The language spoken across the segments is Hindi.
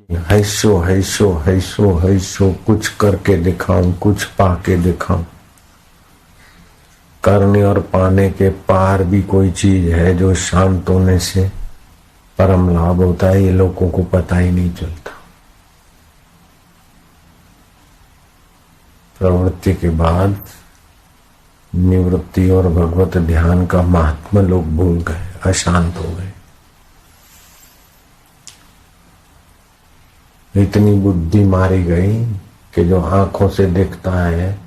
हैसो हैसो हैसो हैसो, कुछ करके दिखाऊं, कुछ पाके दिखाऊं। करने और पाने के पार भी कोई चीज है जो शांत होने से परम लाभ होता है। ये लोगों को पता ही नहीं चलता। प्रवृत्ति के बाद निवृत्ति और भगवत ध्यान का महात्मा लोग भूल गए, अशांत हो गए। इतनी बुद्धि मारी गई कि जो आंखों से दिखता है,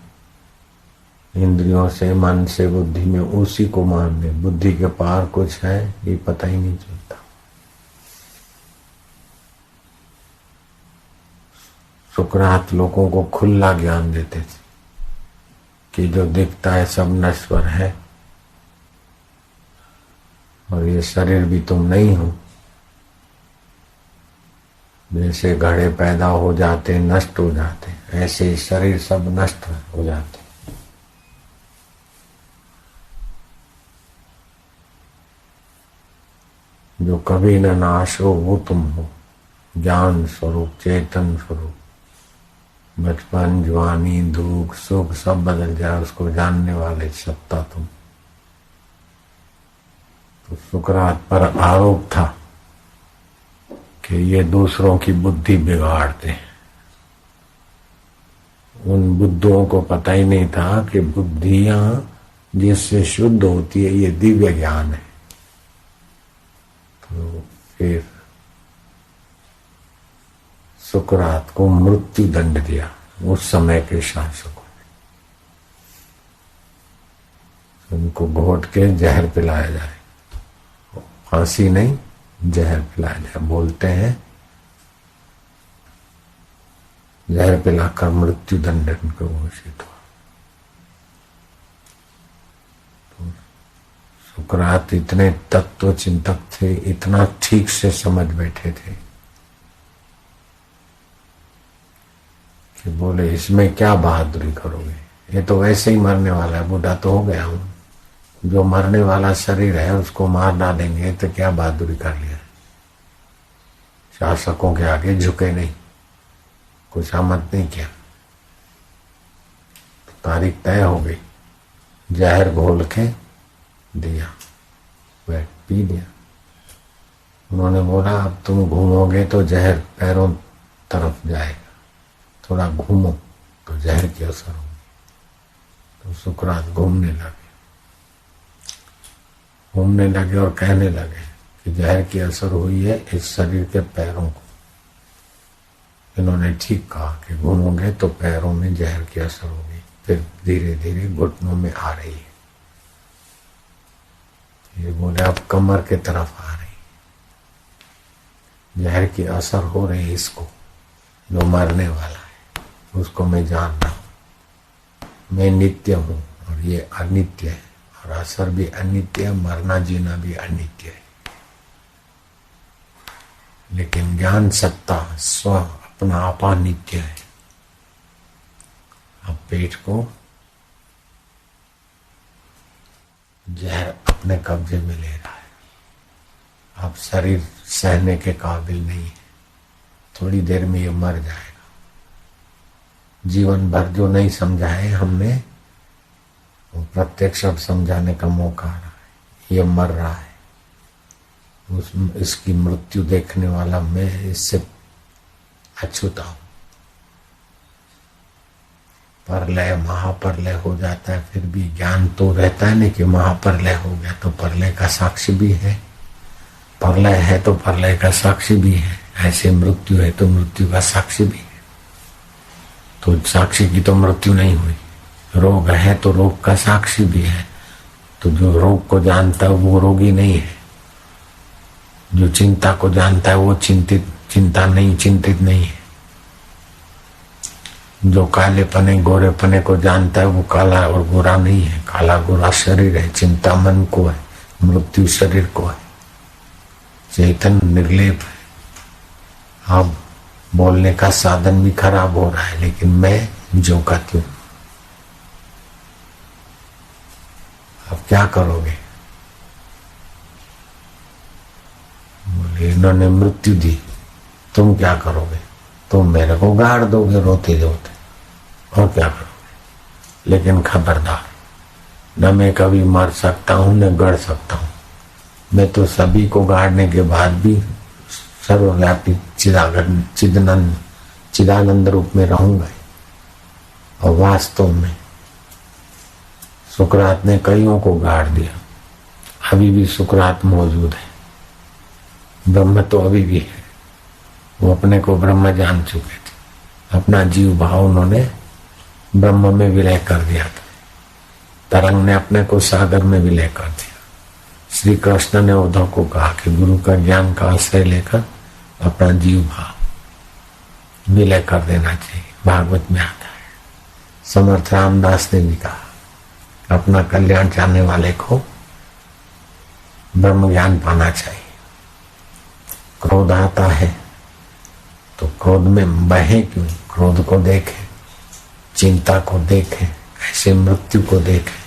इंद्रियों से, मन से, बुद्धि में, उसी को मान ले। बुद्धि के पार कुछ है ये पता ही नहीं चलता। सुकरात लोगों को खुला ज्ञान देते थे कि जो दिखता है सब नश्वर है और ये शरीर भी तुम नहीं हो। जैसे घड़े पैदा हो जाते नष्ट हो जाते, ऐसे ही शरीर सब नष्ट हो जाते। जो कभी न नाश हो वो तुम हो, ज्ञान स्वरूप, चेतन स्वरूप। बचपन, जवानी, दुख, सुख सब बदल जाए, उसको जानने वाले सत्ता तुम। तो सुकरात पर आरोप था कि ये दूसरों की बुद्धि बिगाड़ते हैं। उन बुद्धों को पता ही नहीं था कि बुद्धियां जिससे शुद्ध होती है ये दिव्य ज्ञान है। तो फिर सुकरात को मृत्यु दंड दिया उस समय के शासकों ने। उनको घोट के जहर पिलाया जाए, फांसी नहीं जहर पिलाया जाए। बोलते हैं जहर पिलाकर मृत्यु दंड उनको घोषित हुआ। तो सुकरात इतने तत्व चिंतक थे, इतना ठीक से समझ बैठे थे कि बोले इसमें क्या बहादुरी करोगे, ये तो वैसे ही मरने वाला है, बूढ़ा तो हो गया हूं। जो मरने वाला शरीर है उसको मार डालेंगे तो क्या बहादुरी कर लिया। शासकों के आगे झुके नहीं, कुछ आमद नहीं किया। तो तारीख तय हो गई, जहर घोल के दिया, वह पी लिया। उन्होंने बोला अब तुम घूमोगे तो जहर पैरों तरफ जाएगा, थोड़ा घूमो तो जहर की असर होगी। तो सुकरात घूमने लगे और कहने लगे कि जहर की असर हुई है इस शरीर के पैरों को। इन्होंने ठीक कहा कि घूमोगे तो पैरों में जहर की असर होगी। फिर धीरे धीरे घुटनों में आ रही है। ये बोले अब कमर के तरफ आ रही, जहर की असर हो रही इसको, जो मरने वाला है उसको मैं जान रहा हूं। मैं नित्य हूं और ये अनित्य है, और असर भी अनित्य है, मरना जीना भी अनित्य है। लेकिन ज्ञान सत्ता स्व अपना आपा नित्य है। अब पेट को जहर अपने कब्जे में ले रहा है। अब शरीर सहने के काबिल नहीं है, थोड़ी देर में ये मर जाएगा। जीवन भर जो नहीं समझा है हमने, वो प्रत्यक्ष अब समझाने का मौका आ रहा है। ये मर रहा है, इसकी मृत्यु देखने वाला मैं इससे अछूता हूं। परलय महाप्रलय हो जाता है, फिर भी ज्ञान तो रहता है नहीं कि महाप्रलय हो गया तो प्रलय का साक्षी भी है। प्रलय है तो प्रलय का साक्षी भी है, ऐसे मृत्यु है तो मृत्यु का साक्षी भी है। तो साक्षी की तो मृत्यु नहीं हुई। रोग है तो रोग का साक्षी भी है। तो जो रोग को जानता है वो रोगी नहीं है। जो चिंता को जानता है वो चिंतित नहीं है। जो काले पने गोरे पने को जानता है वो काला और गोरा नहीं है। काला गोरा शरीर है, चिंता मन को है, मृत्यु शरीर को है। चेतन निर्लेप है। अब बोलने का साधन भी खराब हो रहा है, लेकिन मैं जो का त्यों। अब क्या करोगे? बोले इन्होंने मृत्यु दी तुम क्या करोगे? तुम मेरे को गाड़ दोगे रोते रोते, और क्या करोगे? लेकिन खबरदार, न मैं कभी मर सकता हूं न गड़ सकता हूं। मैं तो सभी को गाड़ने के बाद भी सर्वव्यापी चिदानंद रूप में रहूंगा। और वास्तव में सुकरात ने कईयों को गाड़ दिया, अभी भी सुकरात मौजूद है। ब्रह्म तो अभी भी है, वो अपने को ब्रह्म जान चुके थे। अपना जीव भाव उन्होंने ब्रह्म में विलय कर दिया था। तरंग ने अपने को सागर में विलय कर दिया। श्री कृष्ण ने उद्धव को कहा कि गुरु का ज्ञान का आश्रय लेकर अपना जीव भाव विलय कर देना चाहिए। भागवत में आता है। समर्थ रामदास ने भी कहा अपना कल्याण चाहने वाले को ब्रह्म ज्ञान पाना चाहिए। क्रोध आता है तो क्रोध में बहे क्यों? क्रोध को देखे, चिंता को देखे, ऐसे मृत्यु को देखे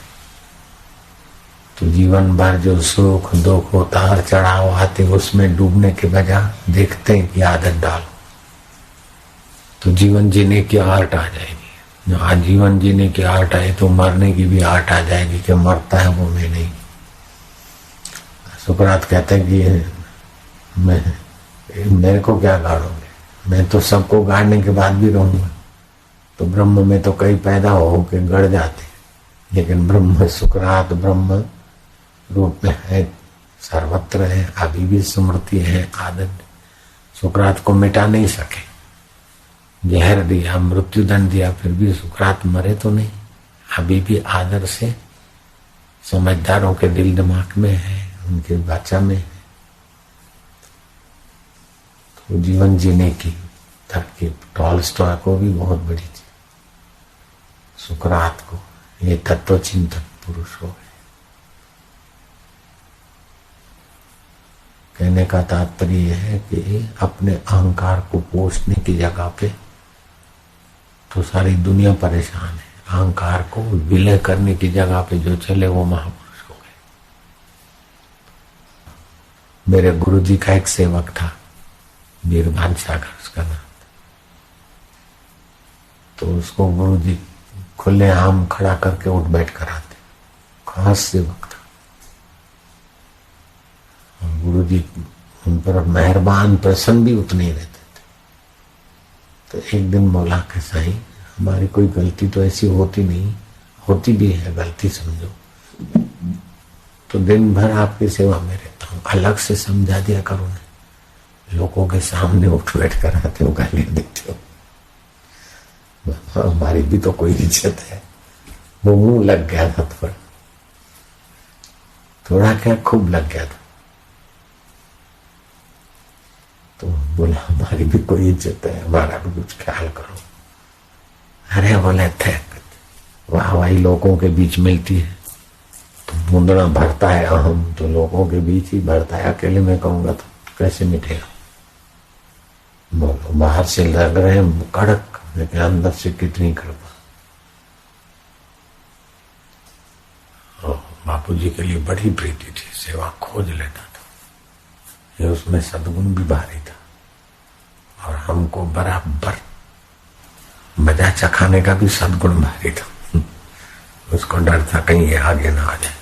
तो जीवन भर जो सुख दुख उतार चढ़ाव आते उसमें डूबने के बजाय देखते हैं कि आदत डालो तो जीवन जीने की आर्ट आ जाएगी। आज जीवन जीने की आर्ट आए तो मरने की भी आर्ट आ जाएगी कि मरता है वो मैं नहीं। सुकरात कहते हैं कि मेरे को क्या गाड़ोगे? मैं तो सबको गाड़ने के बाद भी रहूंगा। तो ब्रह्म में तो कई पैदा हो के गड़ जाते, लेकिन ब्रह्म सुकरात ब्रह्म रूप में है, सर्वत्र है, अभी भी स्मृति है। आदत सुकरात को मिटा नहीं सके, जहर दिया, मृत्यु दंड दिया, फिर भी सुकरात मरे तो नहीं, अभी भी आदर से समझदारों के दिल दिमाग में है, उनके वाचा में है। तो जीवन जीने की तरकीब टॉलस्टॉय को भी बहुत बड़ी थी, सुकरात को। ये तत्व चिंतक पुरुष हो गए। कहने का तात्पर्य यह है कि अपने अहंकार को पोषने की जगह पे तो सारी दुनिया परेशान है। अहंकार को विलय करने की जगह पे जो चले वो महापुरुष हो गए। मेरे गुरुजी का एक सेवक था, वीरभान सागर उसका नाम। तो उसको गुरुजी खुले आम खड़ा करके उठ बैठ कराते, खास सेवक था। गुरुजी उन पर मेहरबान प्रसन्न भी उतने ही रहते थे। तो एक दिन बोला कि साईं हमारी कोई गलती तो ऐसी होती नहीं, होती भी है गलती समझो, तो दिन भर आपकी सेवा में रहता हूँ, अलग से समझा दिया करो ना। लोगों के सामने उठ बैठ कर आते हो, गालियां देते हो, हमारी भी तो कोई इज्जत है। वो मुंह लग गया था, थोड़ा क्या खूब लग गया था। तो बोला हमारी भी कोई इज्जत है, हमारा भी कुछ ख्याल करो। अरे बोले थे वाह वाही लोगों के बीच मिलती है तो मुंदड़ा भरता है अहम, तो लोगों के बीच ही भरता है, अकेले में कहूंगा तो कैसे मिटेगा। बोलो बाहर से लग रहे हैं कड़क, लेकिन अंदर से कितनी कृपा। बापूजी के लिए बड़ी प्रीति थी, सेवा खोज लेता था, ये उसमें सद्गुण भी भारी था। और हमको बराबर मजा चखाने का भी सद्गुण भारी था। उसको डर था कहीं ये आगे ना आ जाए।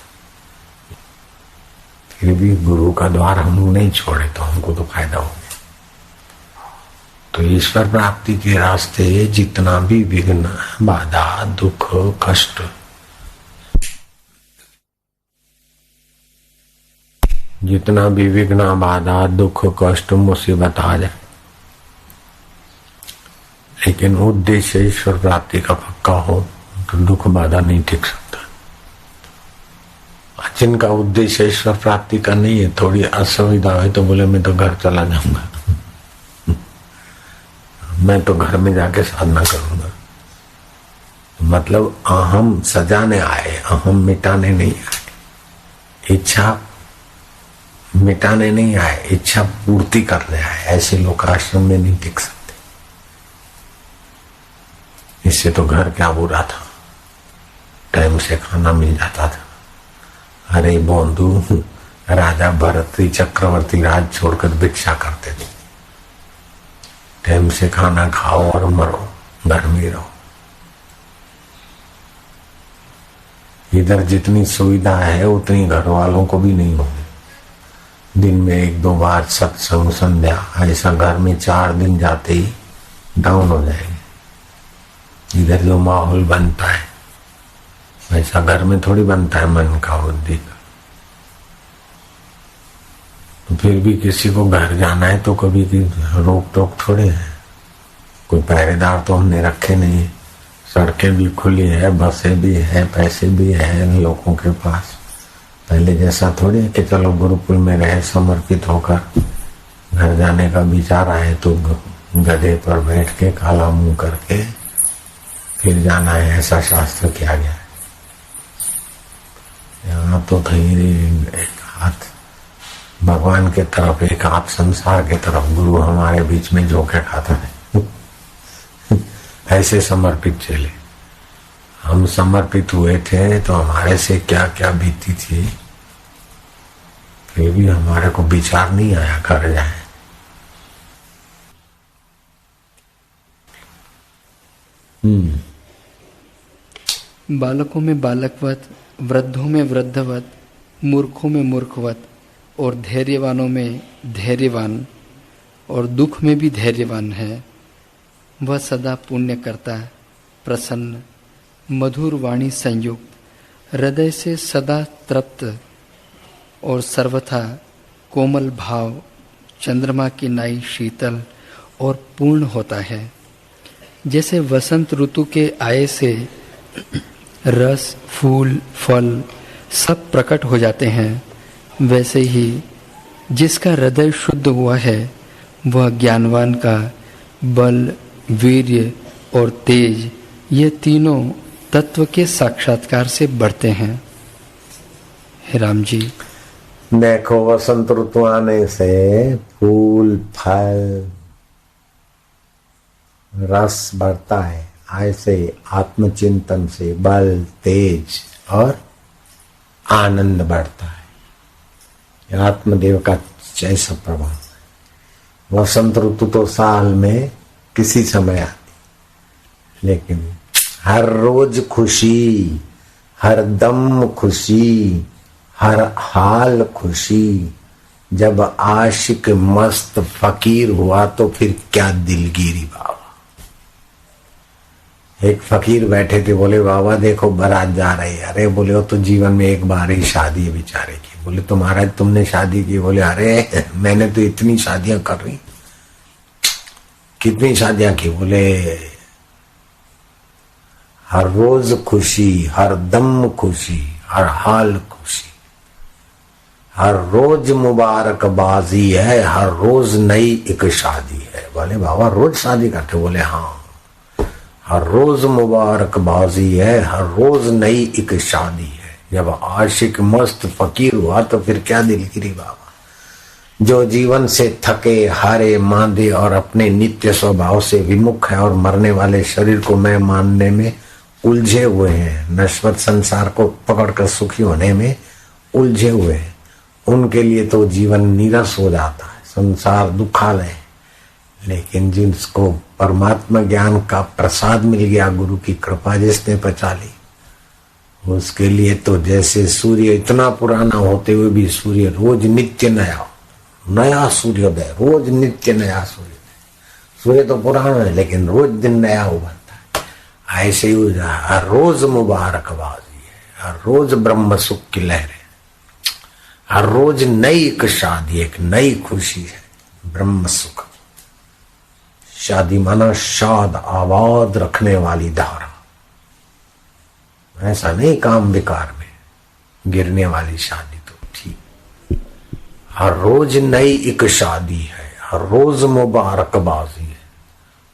फिर भी गुरु का द्वार हम नहीं छोड़े तो हमको तो फायदा हो गया। तो ईश्वर प्राप्ति के रास्ते जितना भी विघ्न बाधा दुख कष्ट, जितना भी विघ्न बाधा दुख कष्ट मुसीबत आ जाए, लेकिन उद्देश्य ईश्वर प्राप्ति का पक्का हो तो दुख बाधा नहीं टिक सकता। जिनका उद्देश्य ईश्वर प्राप्ति का नहीं है, थोड़ी असुविधा है तो बोले मैं तो घर चला जाऊंगा, मैं तो घर में जाके साधना करूंगा। मतलब अहम सजाने आए, अहम मिटाने नहीं आए, इच्छा मिटाने नहीं आए, इच्छा पूर्ति करने आए। ऐसे लोग आश्रम में नहीं टिक सकते। इससे तो घर क्या बुरा था, टाइम से खाना मिल जाता था। अरे बंधु राजा भरत चक्रवर्ती राज छोड़कर भिक्षा करते थे, टाइम से खाना खाओ और मरो, घर में रहो। इधर जितनी सुविधा है उतनी घर वालों को भी नहीं होगी। दिन में 1-2 बार सत्संग संध्या, ऐसा घर में 4 दिन जाते ही डाउन हो जाएंगे। इधर जो माहौल बनता है वैसा घर में थोड़ी बनता है, मन का बुद्धि का। तो फिर भी किसी को घर जाना है तो कभी की रोक टोक थोड़े है, कोई पहरेदार तो हमने रखे नहीं है। सड़कें भी खुली है, बसें भी है, पैसे भी है लोगों के पास। पहले जैसा थोड़ी है कि चलो गुरुकुल में रहे समर्पित होकर, घर जाने का विचार आए तो गधे पर बैठ के काला मुंह करके फिर जाना है, ऐसा शास्त्र किया गया है। यहाँ तो कहीं एक हाथ भगवान के तरफ, एक हाथ संसार के तरफ। गुरु हमारे बीच में झोंके खाता है। ऐसे समर्पित चले। हम समर्पित हुए थे तो हमारे से क्या क्या बीती थी, फिर भी हमारे को विचार नहीं आया कर जाए। बालकों में बालकवत, वृद्धों में वृद्धवत, मूर्खों में मूर्खवत, और धैर्यवानों में धैर्यवान, और दुख में भी धैर्यवान है। वह सदा पुण्य करता, प्रसन्न, मधुर वाणी संयुक्त, हृदय से सदा तृप्त और सर्वथा कोमल भाव, चंद्रमा की नाई शीतल और पूर्ण होता है। जैसे वसंत ऋतु के आए से रस, फूल, फल सब प्रकट हो जाते हैं, वैसे ही जिसका हृदय शुद्ध हुआ है वह ज्ञानवान का बल, वीर्य और तेज, ये तीनों तत्व के साक्षात्कार से बढ़ते हैं। हे राम जी, देखो वसंत ऋतु आने से फूल, फल, रस बढ़ता है। ऐसे आत्मचिंतन से बल, तेज और आनंद बढ़ता है। आत्मदेव का जैसा प्रभाव है। वसंत ऋतु तो साल में किसी समय आती, लेकिन हर रोज खुशी, हर दम खुशी, हर हाल खुशी। जब आशिक मस्त फकीर हुआ तो फिर क्या दिलगिरी बाबा। एक फकीर बैठे थे, बोले बाबा देखो बारात जा रही है। अरे बोले वो तो जीवन में एक बार ही शादी है बेचारे की। बोले तो महाराज तुमने शादी की? बोले अरे मैंने तो इतनी शादियां कर रही। कितनी शादियां की? बोले हर रोज खुशी, हर दम खुशी, हर हाल खुशी, हर रोज मुबारकबाजी है, हर रोज नई एक शादी है। बोले बाबा रोज शादी करते? बोले हाँ, हर रोज मुबारकबाजी है, हर रोज नई एक शादी है। जब आशिक मस्त फकीर हुआ तो फिर क्या दिलगिरी बाबा। जो जीवन से थके हारे मांदे और अपने नित्य स्वभाव से विमुख है और मरने वाले शरीर को मैं मानने में उलझे हुए हैं, नश्वर संसार को पकड़कर सुखी होने में उलझे हुए हैं, उनके लिए तो जीवन नीरस हो जाता है, संसार दुखालय है। लेकिन जिसको परमात्मा ज्ञान का प्रसाद मिल गया, गुरु की कृपा जिसने पचा ली, उसके लिए तो जैसे सूर्य इतना पुराना होते हुए भी सूर्य रोज नित्य नया सूर्योदय, रोज नित्य नया सूर्योदय। सूर्य तो पुराना है लेकिन रोज दिन नया उभरता है। ऐसे ही हर रोज मुबारकबाजी है, हर रोज ब्रह्म सुख की लहर है, हर रोज नई एक शादी, एक नई खुशी है, ब्रह्म सुख। शादी माना शाद आबाद रखने वाली धारा, ऐसा नहीं काम विकार में गिरने वाली शादी। तो ठीक, हर रोज नई एक शादी है, हर रोज मुबारकबाजी है।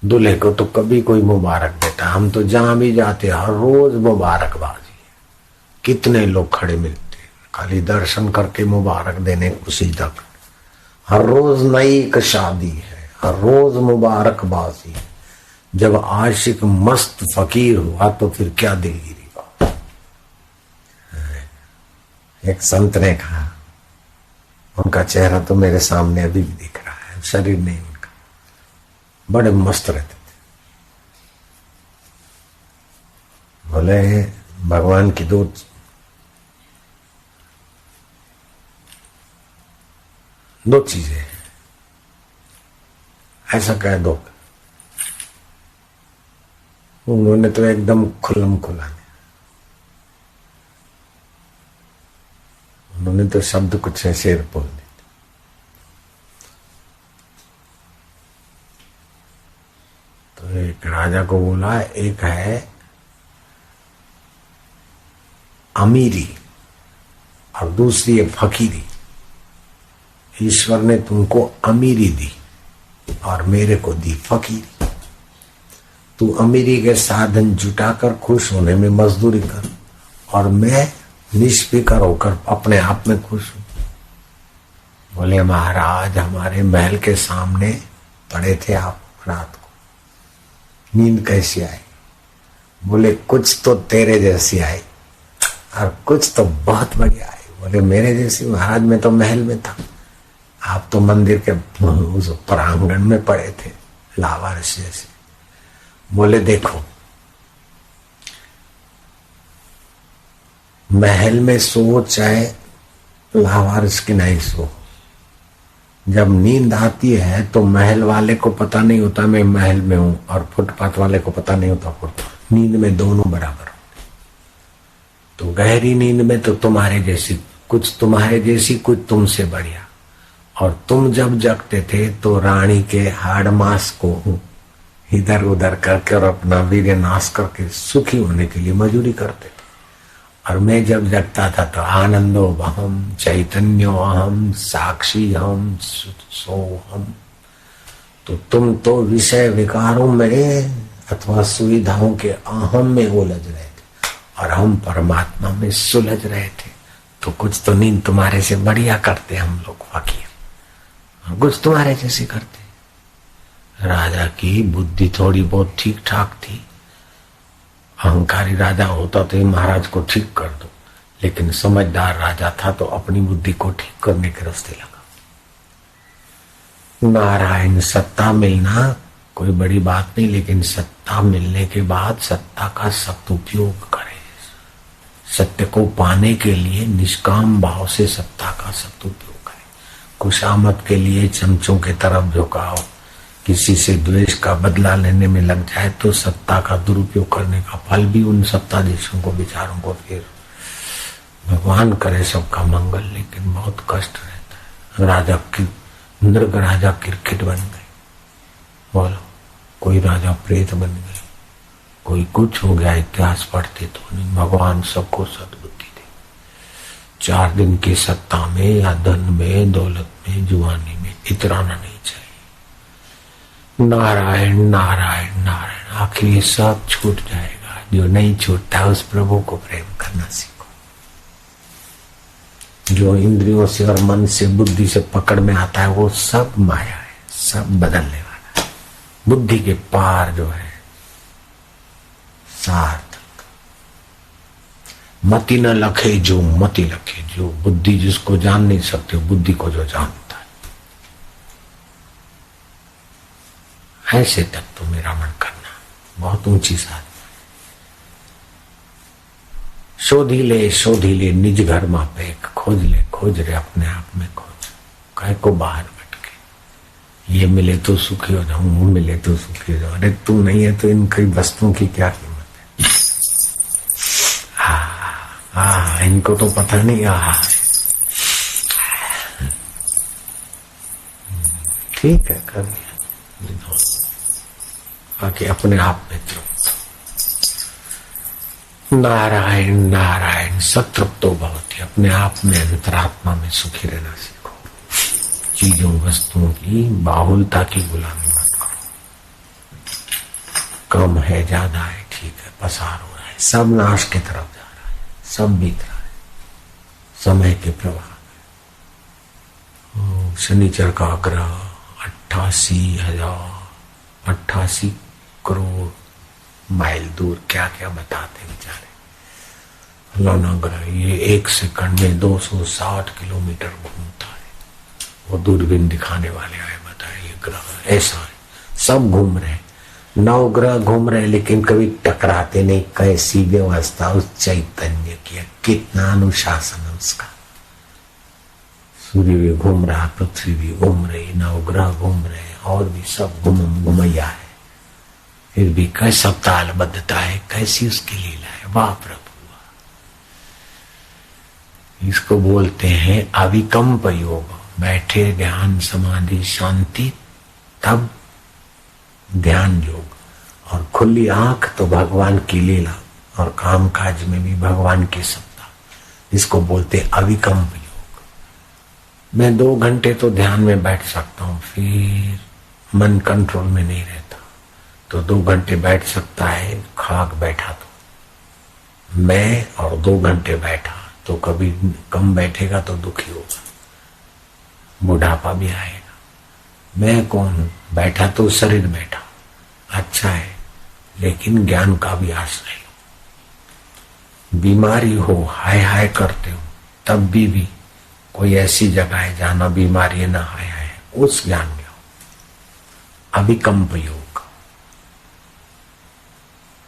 दूल्हे को तो कभी कोई मुबारक देता, हम तो जहां भी जाते हर रोज मुबारकबाजी है। कितने लोग खड़े मिलते खाली दर्शन करके मुबारक देने खुशी तक। हर रोज नई एक शादी है, हर रोज मुबारकबाजी है। जब आशिक मस्त फकीर हुआ तो फिर क्या दिलगिरी। एक संत ने कहा, उनका चेहरा तो मेरे सामने अभी भी दिख रहा है, शरीर नहीं उनका। बड़े मस्त रहते थे। बोले भगवान की दो चीजें हैं, ऐसा कह दो। उन्होंने तो एकदम खुल्लम खुला, उन्होंने तो शब्द कुछ ऐसे बोल दिए। तो एक राजा को बोला, एक है अमीरी और दूसरी है फकीरी। ईश्वर ने तुमको अमीरी दी और मेरे को दी फकीरी। तू अमीरी के साधन जुटाकर खुश होने में मजदूरी कर, और मैं निष्फिकर होकर अपने आप में खुश हूं। बोले महाराज, हमारे महल के सामने पड़े थे आप रात को, नींद कैसी आई? बोले कुछ तो तेरे जैसी आई और कुछ तो बहुत बढ़िया आई। बोले मेरे जैसी? महाराज मैं तो महल में था, आप तो मंदिर के उस प्रांगण में पड़े थे लावारिस जैसे। बोले देखो, महल में सो चाहे लावारिस की नहीं सो, जब नींद आती है तो महल वाले को पता नहीं होता मैं महल में हूं, और फुटपाथ वाले को पता नहीं होता फुटपाथ। नींद में दोनों बराबर। तो गहरी नींद में तो तुम्हारे जैसी, कुछ तुम्हारे जैसी, कुछ तुमसे बढ़िया। और तुम जब जगते थे तो रानी के हाड़ मांस को इधर उधर करके और अपना वीर्य नाश करके सुखी होने के लिए मजूरी करते थे। और मैं जब जगता था तो आनंदो अहम, चैतन्यो अहम, साक्षी हम, सोहम। तो तुम तो विषय विकारों में अथवा सुविधाओं के अहम में उलझ रहे थे और हम परमात्मा में सुलझ रहे थे। तो कुछ तो नींद तुम्हारे से बढ़िया करते हम लोग फकीर, कुछ तुम्हारे जैसे करते। राजा की बुद्धि थोड़ी बहुत ठीक ठाक थी। अहंकारी राजा होता तो ये महाराज को ठीक कर दो, लेकिन समझदार राजा था तो अपनी बुद्धि को ठीक करने के रास्ते लगा। नारायण, सत्ता मिलना कोई बड़ी बात नहीं, लेकिन सत्ता मिलने के बाद सत्ता का सख्त उपयोग करें। सत्य को पाने के लिए निष्काम भाव से सत्ता का सख्त उपयोग करें। खुशामद के लिए चमचों के तरफ झुकाओ, किसी से द्वेष का बदला लेने में लग जाए तो सत्ता का दुरुपयोग करने का फल भी उन सत्ताधीशों को, विचारों को, फिर भगवान करे सबका मंगल, लेकिन बहुत कष्ट रहता है। राजा की नृग राजा क्रिकेट बन गए, बोलो, कोई राजा प्रेत बन गए, कोई कुछ हो गया। इतिहास पढ़ते तो नहीं। भगवान सबको सद्बुद्धि दे। 4 दिन की सत्ता में या धन में, दौलत में, जुआनी में इतराना नहीं चाहिए। नारायण नारायण नारायण, आखिर ये सब छूट जाएगा। जो नहीं छूटता उस प्रभु को प्रेम करना सीखो। जो इंद्रियों से और मन से, बुद्धि से पकड़ में आता है वो सब माया है, सब बदलने वाला है। बुद्धि के पार जो है सार्थक। मति न लखे जो मति लखे, जो बुद्धि जिसको जान नहीं सकते, बुद्धि को जो जानता है। ऐसे तक तो मेरा मन करना बहुत ऊंची साधना। शोधी ले निज घर मापे, खोज ले अपने आप में खोज। कहे को बाहर भटके, ये मिले तो सुखी हो जाऊं, वो मिले तो सुखी हो जाऊं। अरे तू नहीं है तो इन कई वस्तुओं की क्या कीमत है? इनको तो पता नहीं। ठीक है, कर लिया, आके अपने आप में तृप्त। नारायण नारायण, सतृप्तो भवति। अपने आप में, अंतरात्मा में सुखी रहना सीखो। चीजों वस्तुओं की बाहुलता की गुलामी मत करो। कम है, ज्यादा है, ठीक है, पसार हो रहा है, सब नाश की तरफ जा रहा है, सब बीत रहा है समय के प्रवाह में। शनिचर का ग्रह 88 करोड़ माइल दूर क्या क्या बताते बेचारे। फलाना ग्रह ये 1 सेकंड में 260 किलोमीटर घूमता है। वो दूरबीन दिखाने वाले आए, बताए ये ग्रह ऐसा है, सब घूम रहे, नवग्रह घूम रहे, लेकिन कभी टकराते नहीं। कैसी व्यवस्था उस चैतन्य की, कितना अनुशासन है उसका। सूर्य भी घूम रहा, पृथ्वी भी घूम रही, नवग्रह घूम रहे, और भी सब घुमैया है, फिर भी कैसा तालबद्धता है, कैसी उसकी लीला है। वाह प्रभु, इसको बोलते हैं अविकम्प योग। बैठे ध्यान समाधि शांति, तब ध्यान योग, और खुली आंख तो भगवान की लीला, और काम काज में भी भगवान की सत्ता, इसको बोलते अविकम्प योग। मैं 2 घंटे तो ध्यान में बैठ सकता हूँ, फिर मन कंट्रोल में नहीं रहता, तो 2 घंटे बैठ सकता है। खाक बैठा तो मैं, और 2 घंटे बैठा तो कभी कम बैठेगा तो दुखी होगा, बुढ़ापा भी आएगा। मैं कौन हूं? बैठा तो शरीर बैठा, अच्छा है, लेकिन ज्ञान का भी आश्रय लो। बीमारी हो, हाय हाय करते हो, तब भी कोई ऐसी जगह है जहां ना बीमारी है ना हाय हाय, उस ज्ञान में हो। अभिकंप योग,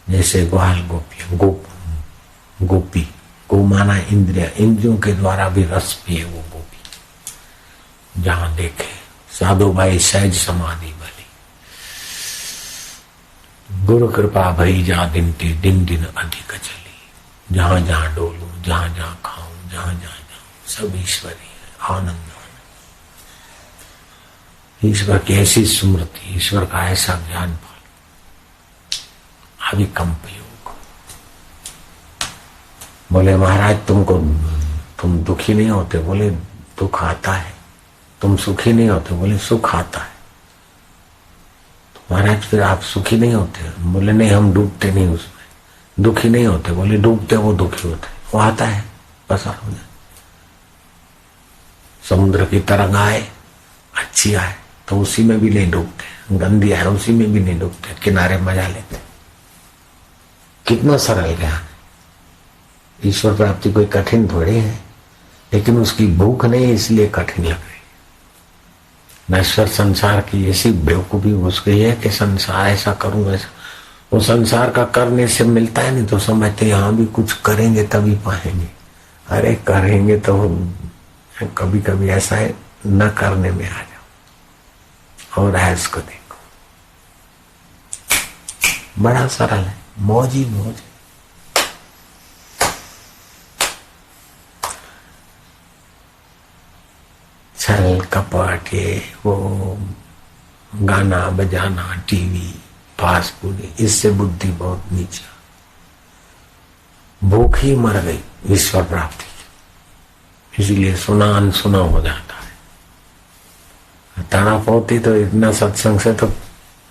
जैसे ग्वाल गोपी, गोपी, गो माना इंद्रिया, इंद्रियों के द्वारा भी रस पिए वो गोपी। जहां देखे साधु भाई सहज समाधि भली, गुरु कृपा भई जा दिन दिन अधिक चली। जहां जहां डोलू, जहां जहां खाऊं, जहां जहां जाऊं, सब ईश्वरी है, आनंद। ईश्वर की ऐसी स्मृति, ईश्वर का ऐसा ज्ञान पालो। अभिकंप योग। बोले महाराज तुम दुखी नहीं होते? बोले दुख आता है। तुम सुखी नहीं होते? बोले सुख आता है। तो महाराज फिर आप सुखी नहीं होते? बोले नहीं, हम डूबते नहीं उसमें। दुखी नहीं होते? बोले डूबते वो दुखी होते, वो आता है, पसार हो जाए। समुद्र की तरंग आए, अच्छी आए तो उसी में भी नहीं डूबते, गंदी आए उसी में भी नहीं डूबते, किनारे मजा लेते। कितना सरल ज्ञान। ईश्वर प्राप्ति कोई कठिन थोड़ी है, लेकिन उसकी भूख नहीं इसलिए कठिन लग रही। नश्वर संसार की ऐसी बेवकूफी घुस गई है कि संसार ऐसा करूं वैसा, वो संसार का करने से मिलता है नहीं तो समझते यहाँ भी कुछ करेंगे तभी पाएंगे। अरे करेंगे तो कभी कभी ऐसा है, न करने में आ जाओ और ऐस को देखो, बड़ा सरल है, मौज ही मौज। छल कपट, ये वो गाना बजाना, टीवी, फास्ट फूड, इससे बुद्धि बहुत नीचा। भूख ही मर गई ईश्वर प्राप्ति, इसलिए सुना अनसुना हो जाता है। ताना पोती तो इतना सत्संग से तो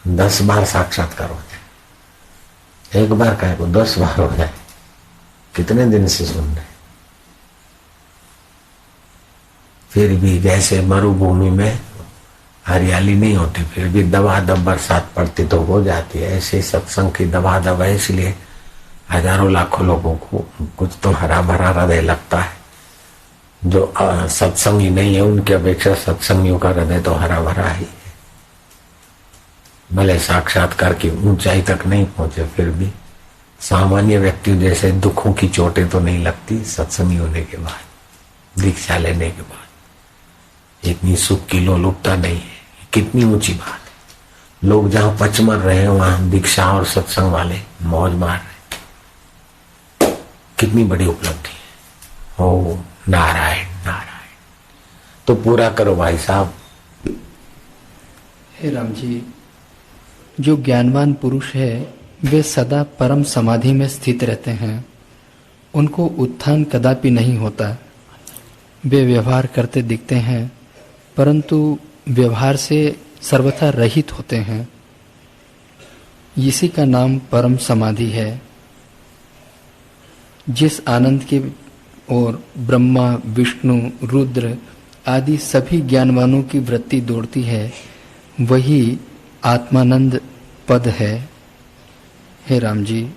10 बार साक्षात्कार हो जाए, एक बार कहे को 10 बार हो जाए। कितने दिन से सुन रहे, फिर भी जैसे मरुभूमि में हरियाली नहीं होती, फिर भी दबादब बरसात पड़ती तो हो जाती है, ऐसे सत्संग की दबादब है। इसलिए हजारों लाखों लोगों को कुछ तो हरा भरा हृदय लगता है। जो सत्संगी नहीं है उनकी अपेक्षा सत्संगियों का हृदय तो हरा भरा ही है। भले साक्षात्कार की ऊंचाई तक नहीं पहुंचे, फिर भी सामान्य व्यक्ति जैसे दुखों की चोटें तो नहीं लगती सत्संगी होने के बाद, दीक्षा लेने के बाद। इतनी सुख की लोलुपता नहीं है, कितनी ऊंची बात है। लोग जहां पच मर रहे हैं वहां दीक्षा और सत्संग वाले मौज मार रहे, कितनी बड़ी उपलब्धि है। ओ नारायण नारायण। तो पूरा करो भाई साहब। हे राम जी, जो ज्ञानवान पुरुष है वे सदा परम समाधि में स्थित रहते हैं, उनको उत्थान कदापि नहीं होता। वे व्यवहार करते दिखते हैं परंतु व्यवहार से सर्वथा रहित होते हैं। इसी का नाम परम समाधि है। जिस आनंद के ओर ब्रह्मा विष्णु रुद्र आदि सभी ज्ञानवानों की वृत्ति दौड़ती है, वही आत्मानंद पद है। हे राम जी,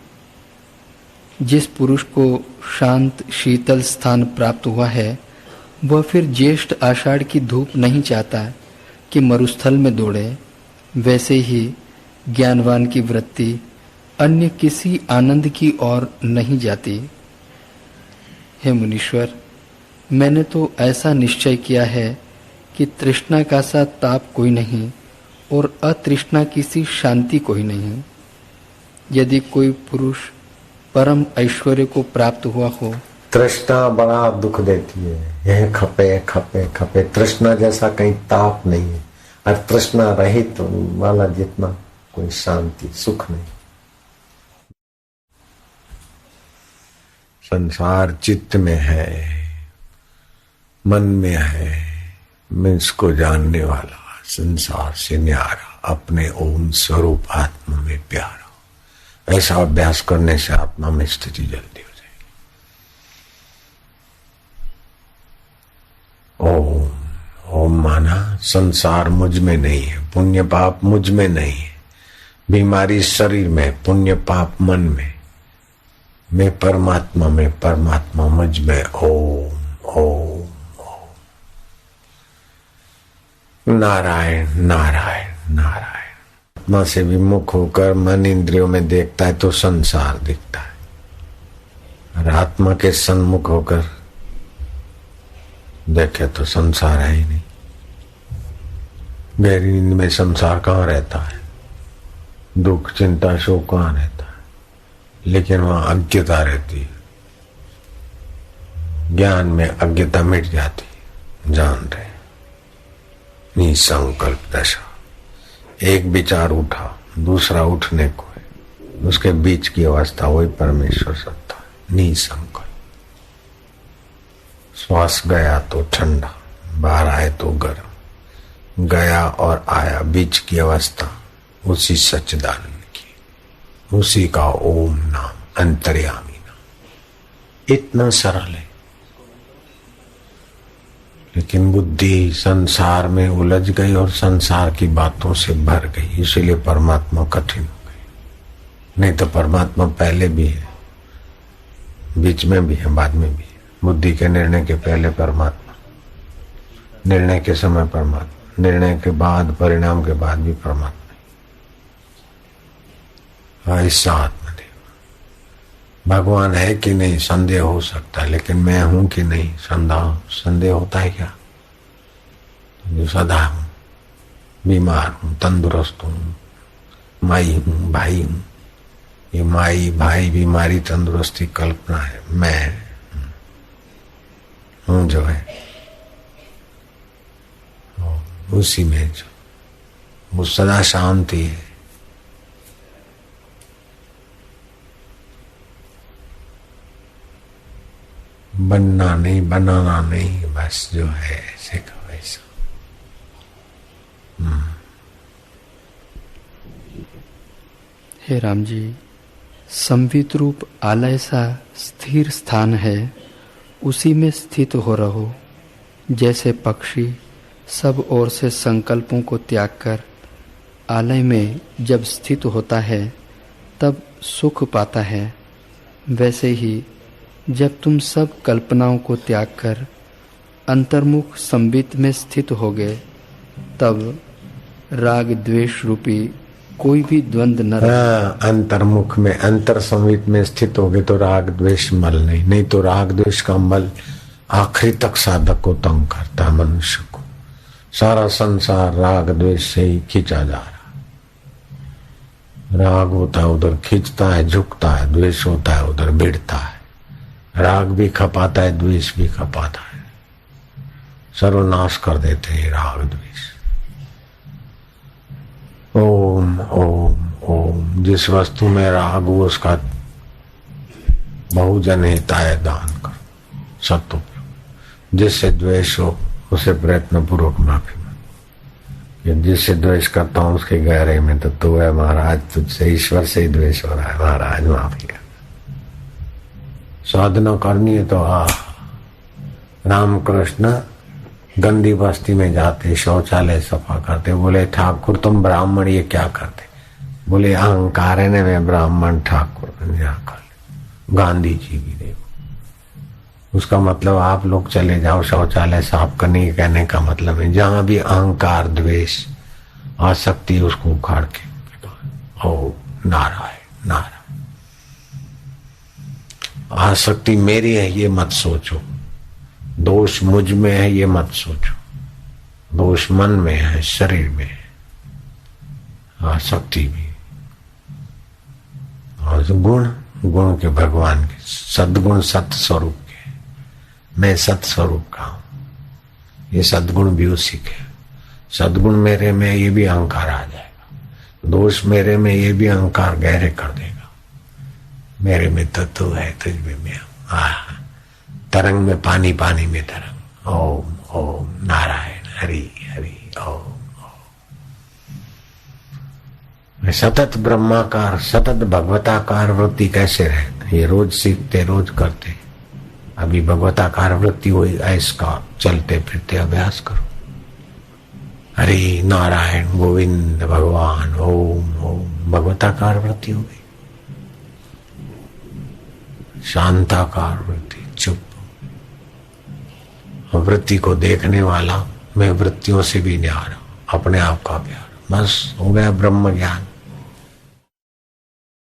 जिस पुरुष को शांत शीतल स्थान प्राप्त हुआ है, वह फिर ज्येष्ठ आषाढ़ की धूप नहीं चाहता कि मरुस्थल में दौड़े, वैसे ही ज्ञानवान की वृत्ति अन्य किसी आनंद की ओर नहीं जाती। हे मुनीश्वर, मैंने तो ऐसा निश्चय किया है कि तृष्णा का सा ताप कोई नहीं और अतृष्णा की सी शांति कोई नहीं। यदि कोई पुरुष परम ऐश्वर्य को प्राप्त हुआ हो, तृष्णा बड़ा दुख देती है। यह खपे खपे खपे, तृष्णा जैसा कहीं ताप नहीं है। और तृष्णा रहित वाला जितना कोई शांति सुख नहीं। संसार चित्त में है, मन में है। मैं इसको जानने वाला संसार से न्यारा, अपने ओम स्वरूप आत्मा में प्यारा। ऐसा अभ्यास करने से आत्मा में स्थिति जल्दी हो जाएगी। ओम ओम माना संसार मुझ में नहीं है, पुण्य पाप मुझ में नहीं है, बीमारी शरीर में, पुण्य पाप मन में, मैं परमात्मा में, परमात्मा मुझ में। ओम ओम ओम नारायण नारायण नारायण। आत्मा से विमुख होकर मन इंद्रियों में देखता है तो संसार दिखता है, और आत्मा के सन्मुख होकर देखे तो संसार है ही नहीं। गहरी नींद में संसार कहाँ रहता है, दुख चिंता शोक कहाँ रहता है, लेकिन वहां अज्ञता रहती है। ज्ञान में अज्ञता मिट जाती है, जान रहे निसंकल्प दशा। एक विचार उठा, दूसरा उठने को है, उसके बीच की अवस्था वही परमेश्वर सत्ता है, निसंकल्प। श्वास गया तो ठंडा, बाहर आए तो गर्म, गया और आया बीच की अवस्था उसी सच्चिदानंद की, उसी का ओम नाम, अंतर्यामी नाम। इतना सरल है, लेकिन बुद्धि संसार में उलझ गई और संसार की बातों से भर गई, इसीलिए परमात्मा कठिन हो गई। नहीं तो परमात्मा पहले भी है, बीच में भी है, बाद में भी है। बुद्धि के निर्णय के पहले परमात्मा, निर्णय के समय परमात्मा, निर्णय के बाद, परिणाम के बाद भी परमात्मा। ऐसा आत्मदेव भगवान है कि नहीं संदेह हो सकता है, लेकिन मैं हूं कि नहीं संदेह होता है क्या? जो सदा हूं, बीमार हूं, तंदुरुस्त हूं, माई हूं, भाई हूं। ये माई भाई बीमारी तंदुरुस्ती कल्पना है, मैं हूं जो है उसी में जो वो सदा शांति है। बनना नहीं, बनाना नहीं, बस जो है ऐसे का वैसा। हे राम जी, संवित रूप आलय सा स्थिर स्थान है, उसी में स्थित हो रहो। जैसे पक्षी सब ओर से संकल्पों को त्याग कर आलय में जब स्थित होता है तब सुख पाता है, वैसे ही जब तुम सब कल्पनाओं को त्याग कर अंतर्मुख संबित में स्थित होगे, तब राग द्वेष रूपी कोई भी द्वंद न रहे। अंतर्मुख में, अंतर संबित में स्थित होगे तो राग द्वेष मल नहीं तो राग द्वेष का मल आखिरी तक साधक को तंग करता है, मनुष्य को। सारा संसार राग द्वेष से ही खींचा जा रहा। राग होता है उधर खींचता है, झुकता है, द्वेष होता है उधर भिड़ता है। राग भी खपाता है, द्वेष भी खपाता है, सर्वनाश कर देते हैं राग द्वेष। ओम ओम ओम। जिस वस्तु में राग हो उसका बहुजन हिताय दान कर, सत्योपयोग। जिससे द्वेष हो उसे प्रयत्न पूर्वक माफी मांग। जिससे द्वेष करता हूं उसके गहरे में तो तू है महाराज, तुझसे ईश्वर से ही द्वेष हो रहा है महाराज, माफी कर। साधना करनी है तो रामकृष्ण गंदी बस्ती में जाते, शौचालय सफा करते। बोले ठाकुर तुम ब्राह्मण ये क्या करते? बोले अहंकार है ना, मैं ब्राह्मण ठाकुर कर। गांधी जी भी देखो, उसका मतलब आप लोग चले जाओ शौचालय साफ करने, कहने का मतलब है जहां भी अहंकार द्वेष आसक्ति उसको उखाड़ के ओ नारायण नारायण। आसक्ति मेरी है ये मत सोचो, दोष मुझ में है ये मत सोचो, दोष मन में है, शरीर में है, आसक्ति भी। और गुण गुण के भगवान के, सद्गुण सत स्वरूप के, मैं सत स्वरूप का हूं, ये सद्गुण भी उसी के। सद्गुण मेरे में ये भी अहंकार आ जाएगा, दोष मेरे में ये भी अहंकार गहरे कर देगा। मेरे में तो तू है, तुझ में मैं हूं। तरंग में पानी, पानी में तरंग। ओम ओम नारायण हरि हरि ओम। सतत ब्रह्माकार, सतत भगवताकार वृत्ति कैसे रहे, ये रोज सीखते, रोज करते। अभी भगवताकार वृत्ति हुई, इसका चलते फिरते अभ्यास करो। हरि नारायण गोविंद भगवान ओम ओम, भगवताकार वृत्ति हो गई। शांताकार वृत्ति, चुप। वृत्ति को देखने वाला, मैं वृत्तियों से भी न्यारा, अपने आप का प्यार, बस हो गया ब्रह्म ज्ञान।